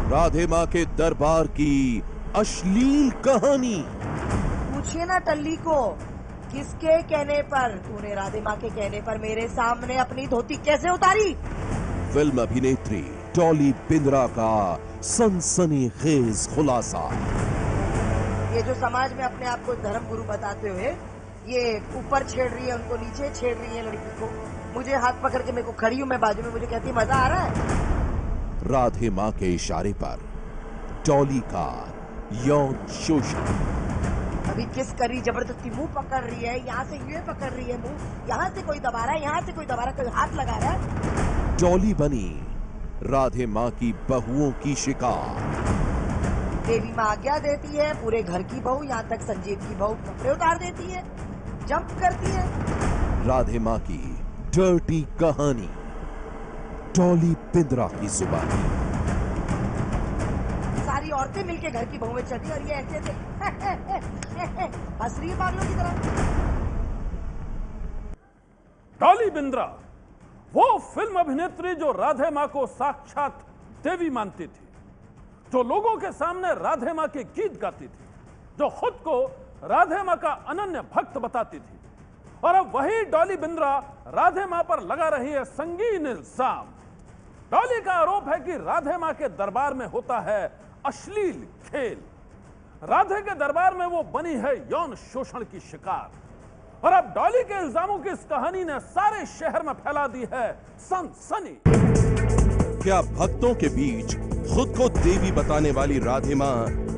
राधे माँ के दरबार की अश्लील कहानी। पूछिए ना टल्ली को, किसके कहने पर तूने राधे माँ के कहने पर मेरे सामने अपनी धोती कैसे उतारी? फिल्म अभिनेत्री डॉली बिंद्रा का सनसनीखेज खुलासा। ये जो समाज में अपने आप को धर्म गुरु बताते हुए ये ऊपर छेड़ रही है, उनको नीचे छेड़ रही है लड़की को, मुझे हाथ पकड़ के, मेरे को खड़ी हूं मैं बाजू में, मुझे कहती मजा आ रहा है। राधे माँ के इशारे पर डॉली का यौन शोषण। अभी किस करी, जबरदस्ती मुंह पकड़ रही है, यहाँ से ये पकड़ रही है मुंह, यहाँ से कोई दबा रहा है, यहाँ से कोई दबा रहा है, कोई हाथ लगा रहा है। डॉली बनी राधे माँ की बहुओं की शिकार। देवी माँ आज्ञा देती है, पूरे घर की बहू, यहाँ तक संजीव की बहू कपड़े उतार देती है, जंप करती है। राधे माँ की डर्टी कहानी डॉली बिंद्रा की जुबानी। सारी औरतें मिलके घर की बहुएं चढ़ी और ये ऐसे थे हंस रही है पागलों की तरह। डॉली बिंद्रा वो फिल्म अभिनेत्री जो राधे माँ को साक्षात देवी मानती थी, जो लोगों के सामने राधे माँ के गीत गाती थी, जो खुद को राधे माँ का अनन्य भक्त बताती थी। और अब वही डॉली बिंद्रा राधे माँ पर लगा रही है संगीन इल्जाम। डॉली का आरोप है कि राधे माँ के दरबार में होता है अश्लील खेल। राधे के दरबार में वो बनी है यौन शोषण की शिकार। और अब डॉली के इल्जामों की इस कहानी ने सारे शहर में फैला दी है सनसनी। क्या भक्तों के बीच खुद को देवी बताने वाली राधे माँ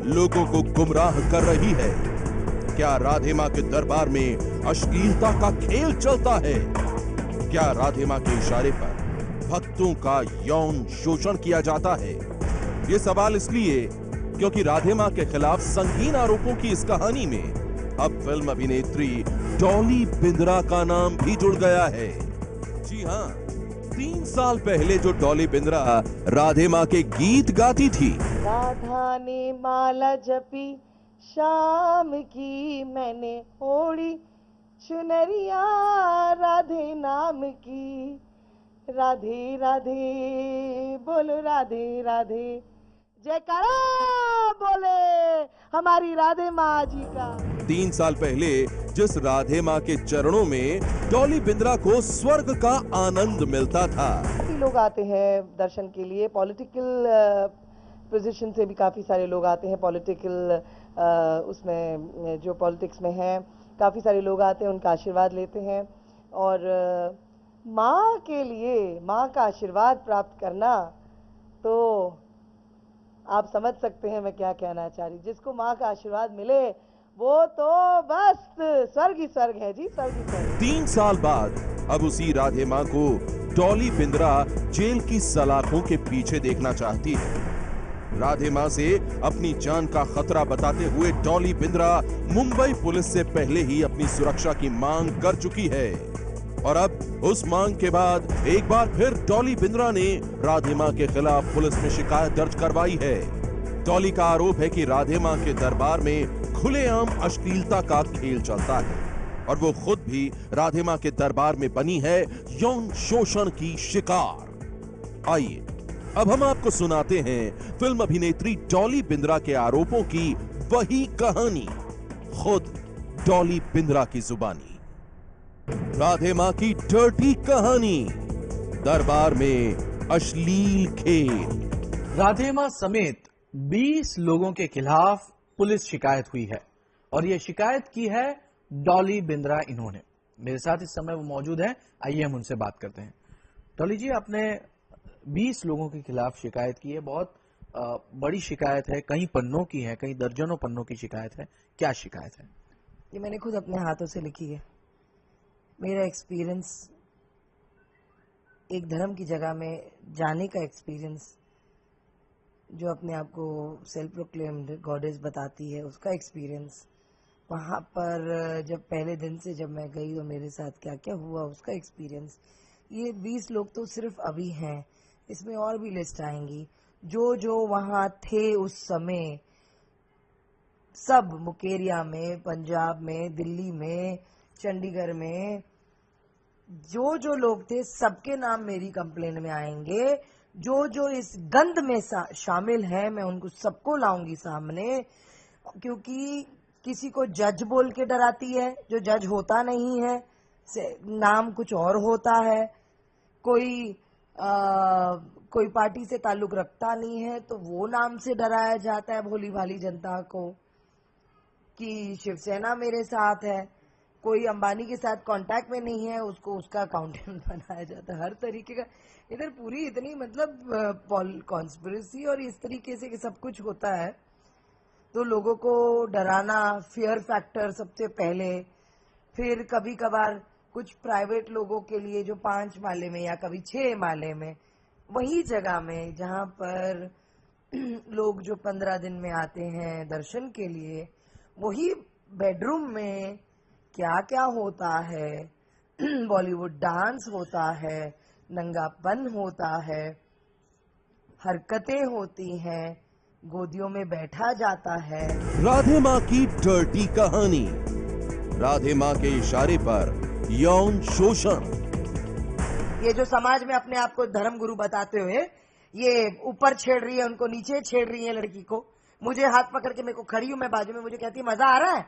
लोगों को गुमराह कर रही है? क्या राधे माँ के दरबार में अश्लीलता का खेल चलता है? क्या राधे माँ के इशारे पर भक्तों का यौन शोषण किया जाता है? ये सवाल इसलिए क्योंकि राधे माँ के खिलाफ संगीन आरोपों की इस कहानी में अब फिल्म अभिनेत्री डॉली बिंद्रा का नाम भी जुड़ गया है। जी हाँ, 3 साल पहले जो डॉली बिंद्रा राधे माँ के गीत गाती थी, राधा ने माला जपी शाम की, मैंने ओढ़ी चुनरिया राधे नाम की, राधे राधे बोलो राधे राधे, जयकारा बोले हमारी राधे माँ जी का। 3 साल पहले जिस राधे माँ के चरणों में डॉली बिंद्रा को स्वर्ग का आनंद मिलता था। काफी लोग आते हैं दर्शन के लिए, पॉलिटिकल पोजीशन से भी काफी सारे लोग आते हैं, पॉलिटिकल उसमें जो पॉलिटिक्स में हैं काफी सारे लोग आते हैं, उनका आशीर्वाद लेते हैं। और माँ के लिए माँ का आशीर्वाद प्राप्त करना, तो आप समझ सकते हैं मैं क्या कहना चाह रही। जिसको माँ का आशीर्वाद मिले वो तो बस स्वर्ग ही स्वर्ग है जी, स्वर्ग ही स्वर्ग। 3 साल बाद अब उसी राधे माँ को डॉली बिंद्रा जेल की सलाखों के पीछे देखना चाहती है। राधे माँ से अपनी जान का खतरा बताते हुए डॉली बिंद्रा मुंबई पुलिस से पहले ही अपनी सुरक्षा की मांग कर चुकी है। और अब उस मांग के बाद एक बार फिर डॉली बिंद्रा ने राधे माँ के खिलाफ पुलिस में शिकायत दर्ज करवाई है। डॉली का आरोप है कि राधे माँ के दरबार में खुलेआम अश्लीलता का खेल चलता है और वो खुद भी राधे माँ के दरबार में बनी है यौन शोषण की शिकार। आइए अब हम आपको सुनाते हैं फिल्म अभिनेत्री डॉली बिंद्रा के आरोपों की वही कहानी, खुद डॉली बिंद्रा की जुबानी। राधे माँ की डर्टी कहानी, दरबार में अश्लील खेल। राधे माँ समेत 20 लोगों के खिलाफ पुलिस शिकायत हुई है और यह शिकायत की है डॉली बिंद्रा इन्होंने। मेरे साथ इस समय वो मौजूद हैं, आइए हम उनसे बात करते हैं। डॉली जी, आपने 20 लोगों के खिलाफ शिकायत की है, बहुत बड़ी शिकायत है, कई पन्नों की है, कई दर्जनों पन्नों की शिकायत है। क्या शिकायत है? ये मैंने खुद अपने हाथों से लिखी है। मेरा एक्सपीरियंस, एक धर्म की जगह में जाने का एक्सपीरियंस, जो अपने आप को सेल्फ प्रोक्लेम्ड गॉडेस बताती है, उसका एक्सपीरियंस, वहाँ पर जब पहले दिन से जब मैं गई और मेरे साथ क्या क्या हुआ उसका एक्सपीरियंस। ये 20 लोग तो सिर्फ अभी हैं, इसमें और भी लिस्ट आएंगी। जो जो वहाँ थे उस समय, सब मुकेरिया में, पंजाब में, दिल्ली में, चंडीगढ़ में, जो जो लोग थे सबके नाम मेरी कंप्लेन में आएंगे। जो जो इस गंद में शामिल है, मैं उनको सबको लाऊंगी सामने, क्योंकि किसी को जज बोल के डराती है जो जज होता नहीं है, नाम कुछ और होता है, कोई पार्टी से ताल्लुक रखता नहीं है तो वो नाम से डराया जाता है भोली भाली जनता को कि शिवसेना मेरे साथ है, कोई अंबानी के साथ कांटेक्ट में नहीं है उसको उसका अकाउंटेंट बनाया जाता है, हर तरीके का इधर पूरी इतनी मतलब कॉन्स्पिरेसी और इस तरीके से सब कुछ होता है। तो लोगों को डराना, फियर फैक्टर सबसे पहले, फिर कभी कभार कुछ प्राइवेट लोगों के लिए जो 5 माले में या कभी 6 माले में, वही जगह में जहां पर लोग जो 15 दिन में आते हैं दर्शन के लिए, वही बेडरूम में क्या क्या होता है, बॉलीवुड डांस होता है, नंगापन होता है, हरकतें होती हैं, गोदियों में बैठा जाता है। राधे मां की डर्टी कहानी, राधे मां के इशारे पर यौन शोषण। ये जो समाज में अपने आप को धर्म गुरु बताते हुए ये ऊपर छेड़ रही है, उनको नीचे छेड़ रही है लड़की को, मुझे हाथ पकड़ के, मेरे को खड़ी हूं मैं बाजू में, मुझे कहती है मजा आ रहा है।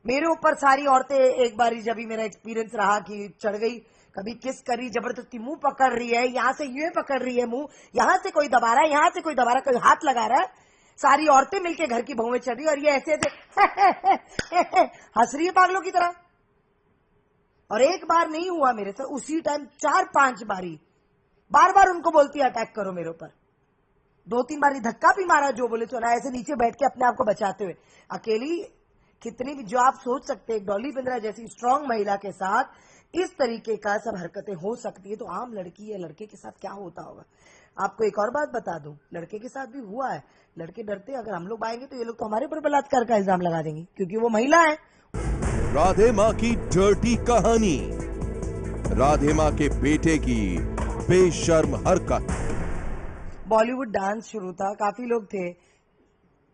मेरे ऊपर सारी औरतें एक बारी जब भी मेरा एक्सपीरियंस रहा कि चढ़ गई, कभी किस करी, जबरदस्ती मुंह पकड़ रही है, यहां से ये पकड़ रही है मुंह, यहां से कोई दबा रहा है, यहां से कोई दबा रहा है, कोई हाथ लगा रहा है, सारी औरतें मिलके घर की बहुएं चढ़ रही और ये ऐसे ऐसे हंस रही है पागलों की तरह। और एक बार नहीं हुआ मेरे से, उसी टाइम 4-5 बारी बार बार उनको बोलती है अटैक करो मेरे ऊपर, 2-3 बारी धक्का भी मारा, जो बोले सुना, ऐसे नीचे बैठ के अपने आप को बचाते हुए अकेली। कितनी भी जो आप सोच सकते हैं डॉली बिंद्रा जैसी स्ट्रांग महिला के साथ इस तरीके का सब हरकतें हो सकती है, तो आम लड़की या लड़के के साथ क्या होता होगा। आपको एक और बात बता दूं, लड़के के साथ भी हुआ है। लड़के डरते, अगर हम लोग आएंगे तो ये लोग तो हमारे ऊपर बलात्कार का इल्जाम लगा देंगे क्योंकि वो महिला है। राधे मां की डर्टी कहानी, राधे मां के बेटे की बेशर्म हरकत। बॉलीवुड डांस शुरू था, काफी लोग थे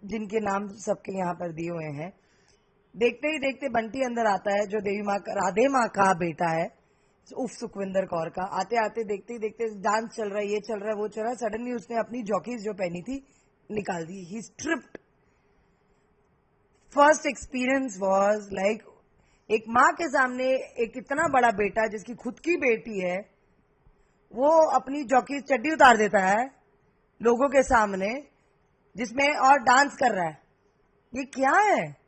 जिनके नाम सबके यहाँ पर दिए हुए हैं। देखते ही देखते बंटी अंदर आता है जो देवी माँ का, राधे माँ का बेटा है, उफ सुखविंदर कौर का। आते आते देखते ही देखते डांस चल रहा है, ये चल रहा है, वो चल रहा है, सडनली उसने अपनी जॉकीज जो पहनी थी निकाल दी, he stripped. First experience was like, एक माँ के सामने एक इतना बड़ा बेटा जिसकी खुद की बेटी है, वो अपनी जॉकीज चड्डी उतार देता है लोगों के सामने, जिसमें और डांस कर रहा है। ये क्या है?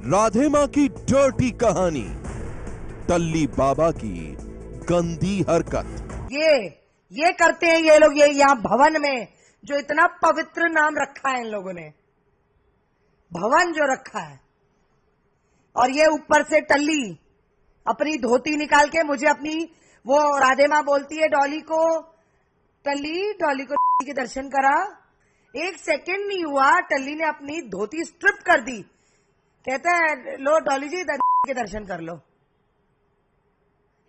राधे मां की डर्टी कहानी, टल्ली बाबा की गंदी हरकत। ये करते हैं ये लोग, ये यहां भवन में जो इतना पवित्र नाम रखा है इन लोगों ने, भवन जो रखा है, और ये ऊपर से टल्ली अपनी धोती निकाल के मुझे अपनी, वो राधे मां बोलती है डॉली को, डॉली को के दर्शन करा। 1 सेकंड नहीं हुआ, टल्ली ने अपनी धोती स्ट्रिप कर दी, कहता है लो डॉली जी के दर्शन कर लो।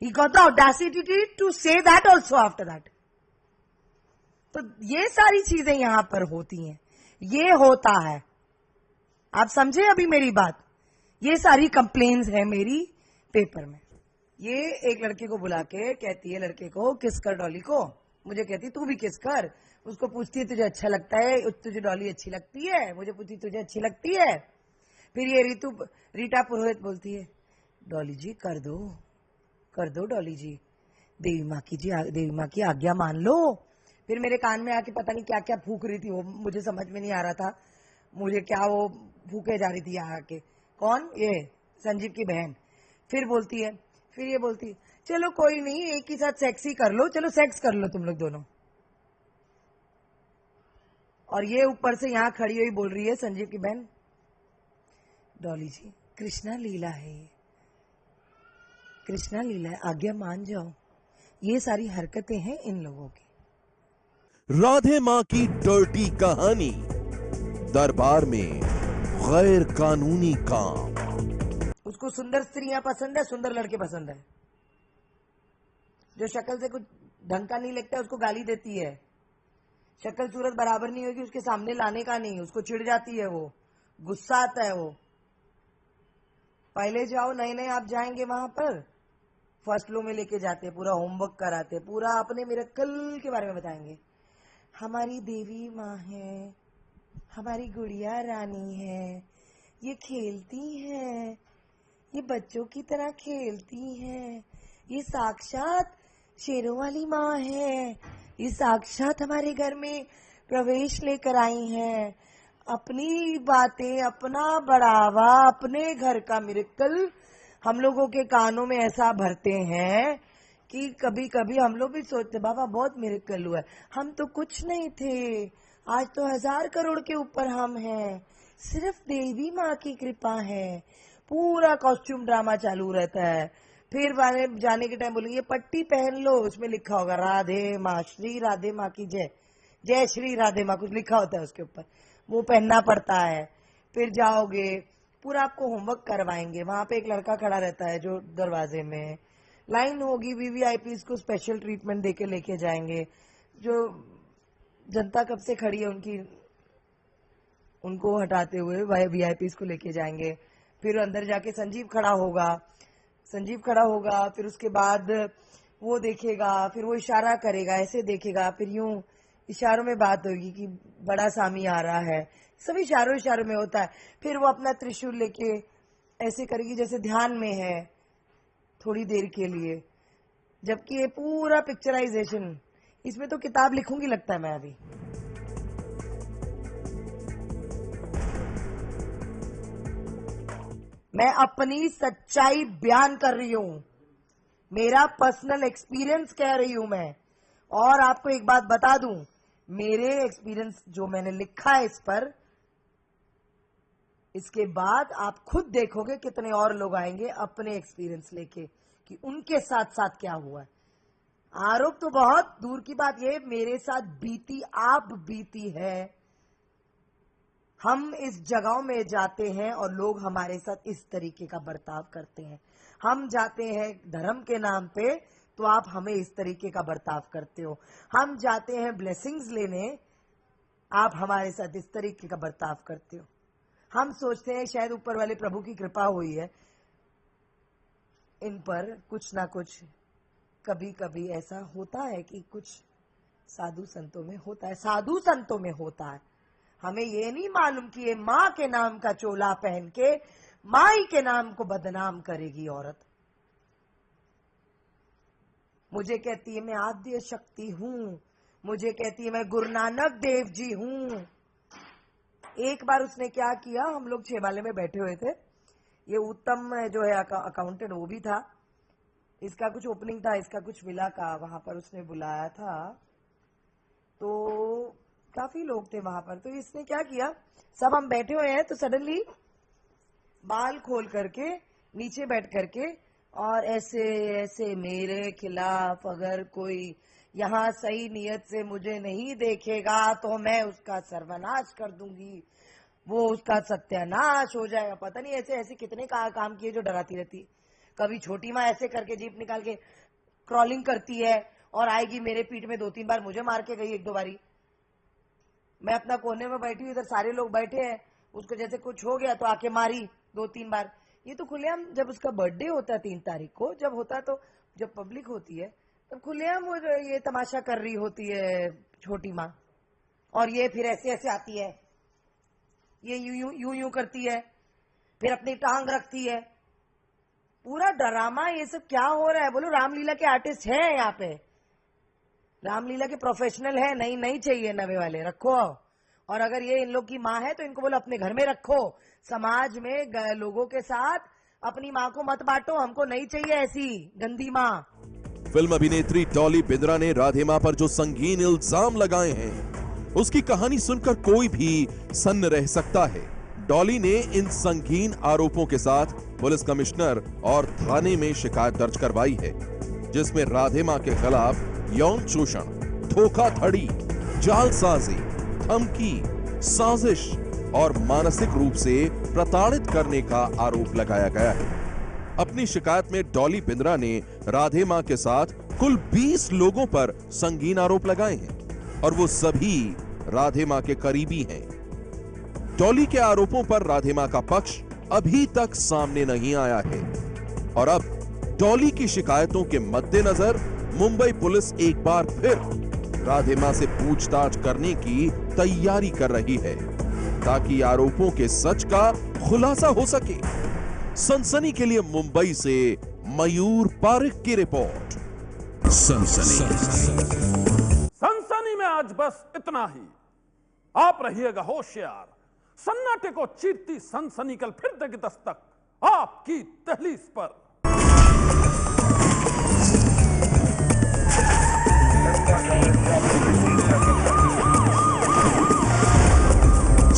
He got the audacity to say that also after that. तो ये सारी चीजें यहां पर होती हैं, ये होता है। आप समझे अभी मेरी बात? ये सारी कंप्लेन्स है मेरी पेपर में। ये एक लड़के को बुला के कहती है लड़के को किस कर डॉली को, मुझे कहती तू भी किस कर, उसको पूछती है तुझे अच्छा लगता है, तुझे डॉली अच्छी लगती है, मुझे पूछती तुझे अच्छी लगती है। फिर ये रीटा पुरोहित बोलती है डॉली जी कर दो डॉली जी, देवी माँ की आज्ञा मान लो। फिर मेरे कान में आके पता नहीं क्या क्या फूक रही थी, वो मुझे समझ में नहीं आ रहा था, मुझे क्या वो फूके जा रही थी आके। कौन? ये संजीव की बहन। फिर ये बोलती चलो कोई नहीं, एक ही साथ सेक्स ही कर लो, चलो सेक्स कर लो तुम लोग दोनों। और ये ऊपर से यहाँ खड़ी हुई बोल रही है संजीव की बहन, डॉली जी कृष्णा लीला है, कृष्णा लीला है, आज्ञा मान जाओ। ये सारी हरकतें हैं इन लोगों की। राधे मां की डर्टी कहानी, दरबार में गैर कानूनी काम। उसको सुंदर स्त्रियां पसंद है, सुंदर लड़के पसंद है। जो शक्ल से कुछ ढंग का नहीं लगता उसको गाली देती है, शक्ल सूरत बराबर नहीं होगी उसके सामने लाने का नहीं, उसको चिढ़ जाती है, वो गुस्सा आता है। वो पहले जाओ, नए नए आप जाएंगे वहां पर फर्स्ट फ्लो में लेके जाते हैं, पूरा होमवर्क कराते हैं, पूरा अपने मिरेकल के बारे में बताएंगे। हमारी देवी माँ है, हमारी गुड़िया रानी है, ये खेलती है, ये बच्चों की तरह खेलती है, ये साक्षात शेरों वाली माँ है, ये साक्षात हमारे घर में प्रवेश लेकर आई हैं। अपनी बातें, अपना बढ़ावा, अपने घर का मिरेकल हम लोगों के कानों में ऐसा भरते हैं कि कभी कभी हम लोग भी सोचते बाबा बहुत मिरेकल हुआ है, हम तो कुछ नहीं थे, आज तो 1000 करोड़ के ऊपर हम हैं, सिर्फ देवी माँ की कृपा है। पूरा कॉस्ट्यूम ड्रामा चालू रहता है। फिर वाले जाने के टाइम बोलेंगे ये पट्टी पहन लो, उसमें लिखा होगा राधे माँ, श्री राधे माँ की जय, जय श्री राधे माँ, कुछ लिखा होता है उसके ऊपर, वो पहनना पड़ता है। फिर जाओगे, पूरा आपको होमवर्क करवाएंगे। वहां पे एक लड़का खड़ा रहता है जो दरवाजे में, लाइन होगी, वीवीआईपीज को स्पेशल ट्रीटमेंट देके लेके जाएंगे। जो जनता कब से खड़ी है उनको हटाते हुए वीआईपीज को लेके जाएंगे। फिर अंदर जाके संजीव खड़ा होगा, फिर उसके बाद वो देखेगा, फिर वो इशारा करेगा, ऐसे देखेगा, फिर यूं इशारों में बात होगी कि बड़ा सामी आ रहा है, सब इशारों में होता है। फिर वो अपना त्रिशूल लेके ऐसे करेगी जैसे ध्यान में है थोड़ी देर के लिए, जबकि ये पूरा पिक्चराइजेशन, इसमें तो किताब लिखूंगी लगता है मैं अभी। मैं अपनी सच्चाई बयान कर रही हूं, मेरा पर्सनल एक्सपीरियंस कह रही हूं मैं। और आपको एक बात बता दूं, मेरे एक्सपीरियंस जो मैंने लिखा है इस पर, इसके बाद आप खुद देखोगे कितने और लोग आएंगे अपने एक्सपीरियंस लेके कि उनके साथ साथ क्या हुआ है। आरोप तो बहुत दूर की बात, ये मेरे साथ बीती, आप बीती है। हम इस जगहों में जाते हैं और लोग हमारे साथ इस तरीके का बर्ताव करते हैं। हम जाते हैं धर्म के नाम पे तो आप हमें इस तरीके का बर्ताव करते हो। हम जाते हैं ब्लेसिंग्स लेने, आप हमारे साथ इस तरीके का बर्ताव करते हो। हम सोचते हैं शायद ऊपर वाले प्रभु की कृपा हुई है इन पर, कुछ ना कुछ कभी कभी ऐसा होता है कि कुछ साधु संतों में होता है, साधु संतों में होता है। हमें ये नहीं मालूम कि ये माँ के नाम का चोला पहन के माई के नाम को बदनाम करेगी औरत। मुझे कहती है मैं आद्य शक्ति हूं, मुझे कहती है मैं गुरु नानक देव जी हूं। एक बार उसने क्या किया, हम लोग छेबाले में बैठे हुए थे, ये उत्तम जो है अकाउंटेंट वो भी था, इसका कुछ ओपनिंग था, इसका कुछ मिला का, वहां पर उसने बुलाया था, तो काफी लोग थे वहां पर। तो इसने क्या किया, सब हम बैठे हुए हैं तो सडनली बाल खोल करके नीचे बैठ करके और ऐसे ऐसे मेरे खिलाफ अगर कोई यहाँ सही नियत से मुझे नहीं देखेगा तो मैं उसका सर्वनाश कर दूंगी, वो उसका सत्यानाश हो जाएगा। पता नहीं ऐसे ऐसे कितने काम किए जो डराती रहती। कभी छोटी माँ ऐसे करके जीप निकाल के क्रॉलिंग करती है और आएगी मेरे पीठ में, 2-3 बार मुझे मार के गई, 1-2 बारी। मैं अपना कोने में बैठी हूँ, इधर सारे लोग बैठे हैं, उसको जैसे कुछ हो गया तो आके मारी 2-3 बार। ये तो खुलेआम, जब उसका बर्थडे होता है 3 तारीख को, जब होता है तो जब पब्लिक होती है तब खुलेआम वो ये तमाशा कर रही होती है छोटी माँ। और ये फिर ऐसे ऐसे आती है, ये यूं यूं करती है, फिर अपनी टांग रखती है, पूरा ड्रामा। ये सब क्या हो रहा है? बोलो रामलीला के आर्टिस्ट हैं यहाँ पे, रामलीला के प्रोफेशनल है। नहीं चाहिए नवे वाले, रखो। और अगर ये इन लोग की माँ है तो इनको बोलो अपने घर में रखो, समाज में लोगों के साथ अपनी माँ को मत बांटो, हमको नहीं चाहिए ऐसी गंदी माँ। फिल्म अभिनेत्री डॉली बिंद्रा ने राधे मां पर जो संगीन इल्जाम लगाए हैं, उसकी कहानी सुनकर कोई भी सन्न रह सकता है। डॉली ने इन संगीन आरोपों के साथ पुलिस कमिश्नर और थाने में शिकायत दर्ज करवाई है, जिसमें राधे मां के खिलाफ यौन शोषण, धोखाधड़ी, जालसाजी, धमकी, साजिश और मानसिक रूप से प्रताड़ित करने का आरोप लगाया गया है। अपनी शिकायत में डॉली बिंद्रा ने राधे मां के साथ कुल 20 लोगों पर संगीन आरोप लगाए हैं और वो सभी राधे मां के करीबी हैं। डॉली के आरोपों पर राधे मां का पक्ष अभी तक सामने नहीं आया है और अब डॉली की शिकायतों के मद्देनजर मुंबई पुलिस एक बार फिर राधे मां से पूछताछ करने की तैयारी कर रही है ताकि आरोपों के सच का खुलासा हो सके। सनसनी के लिए मुंबई से मयूर पारिक की रिपोर्ट। सनसनी में आज बस इतना ही। आप रहिएगा होशियार। सन्नाटे को चीरती सनसनी कल फिर देगी दस्तक आपकी दहलीज पर।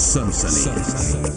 सनसनी।